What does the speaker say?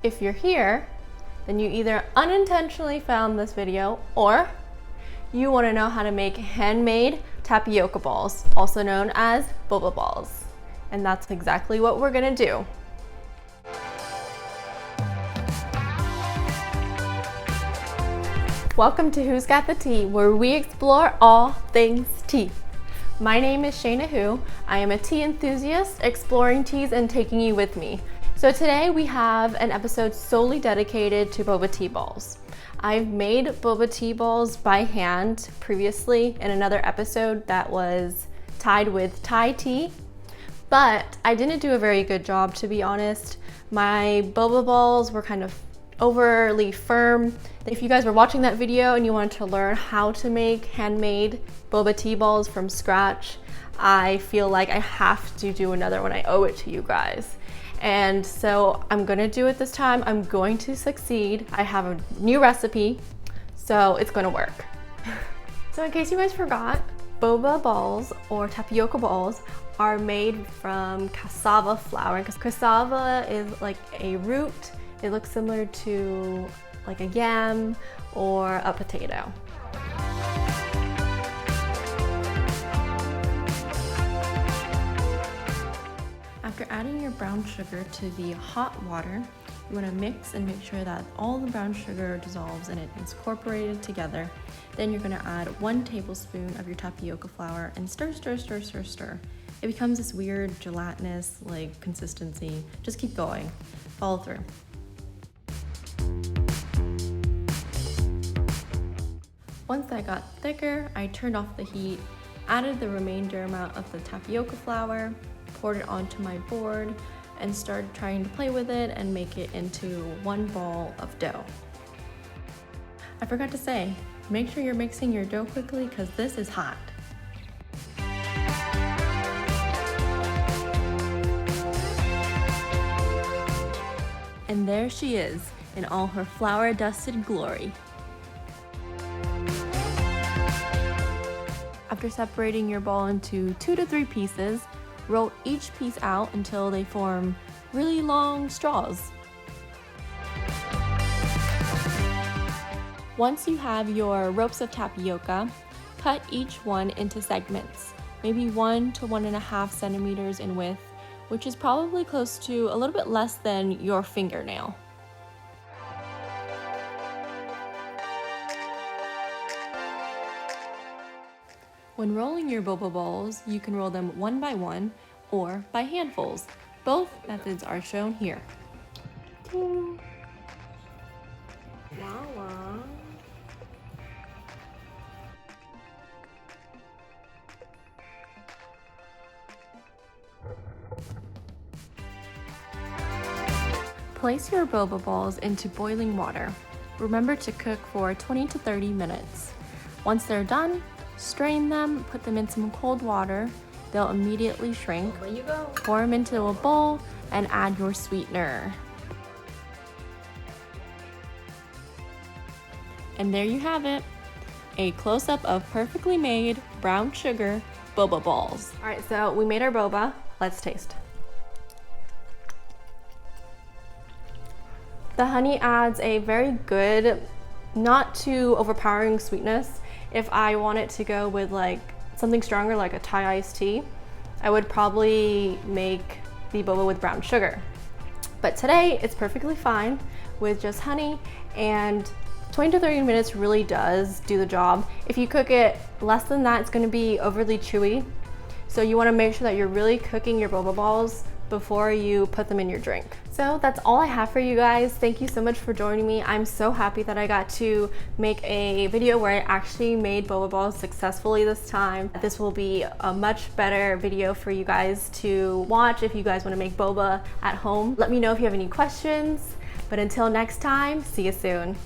If you're here, then you either unintentionally found this video or you want to know how to make handmade tapioca balls, also known as boba balls. And that's exactly what we're gonna do. Welcome to Who's Got the Tea, where we explore all things tea. My name is Shayna Who. I am a tea enthusiast, exploring teas and taking you with me. So today we have an episode solely dedicated to boba tea balls. I've made boba tea balls by hand previously in another episode that was tied with Thai tea, but I didn't do a very good job, to be honest. My boba balls were kind of overly firm. If you guys were watching that video and you wanted to learn how to make handmade boba tea balls from scratch, I feel like I have to do another one. I owe it to you guys. And so I'm gonna do it this time. I'm going to succeed. I have a new recipe, so it's gonna work. So in case you guys forgot, boba balls or tapioca balls are made from cassava flour. Because cassava is like a root. It looks similar to like a yam or a potato. After adding your brown sugar to the hot water, you want to mix and make sure that all the brown sugar dissolves and it's incorporated together. Then you're going to add 1 tablespoon of your tapioca flour and stir, stir, stir, stir, stir. It becomes this weird gelatinous like consistency. Just keep going. Follow through. Once that got thicker, I turned off the heat, added the remainder amount of the tapioca flour, poured it onto my board, and started trying to play with it and make it into one ball of dough. I forgot to say, make sure you're mixing your dough quickly because this is hot. And there she is in all her flour-dusted glory. After separating your ball into 2 to 3 pieces, roll each piece out until they form really long straws. Once you have your ropes of tapioca, cut each one into segments, maybe 1 to 1.5 centimeters in width, which is probably close to a little bit less than your fingernail. When rolling your boba balls, you can roll them one by one or by handfuls. Both methods are shown here. Wow. Place your boba balls into boiling water. Remember to cook for 20 to 30 minutes. Once they're done, strain them, put them in some cold water. They'll immediately shrink. There you go. Pour them into a bowl and add your sweetener. And there you have it, a close-up of perfectly made brown sugar boba balls. All right, so we made our boba. Let's taste. The honey adds a very good, not too overpowering sweetness. If I want it to go with like something stronger like a Thai iced tea, I would probably make the boba with brown sugar. But today it's perfectly fine with just honey, and 20 to 30 minutes really does do the job. If you cook it less than that, it's gonna be overly chewy. So you wanna make sure that you're really cooking your boba balls before you put them in your drink. So that's all I have for you guys. Thank you so much for joining me. I'm so happy that I got to make a video where I actually made boba balls successfully this time. This will be a much better video for you guys to watch if you guys want to make boba at home. Let me know if you have any questions, but until next time, see you soon.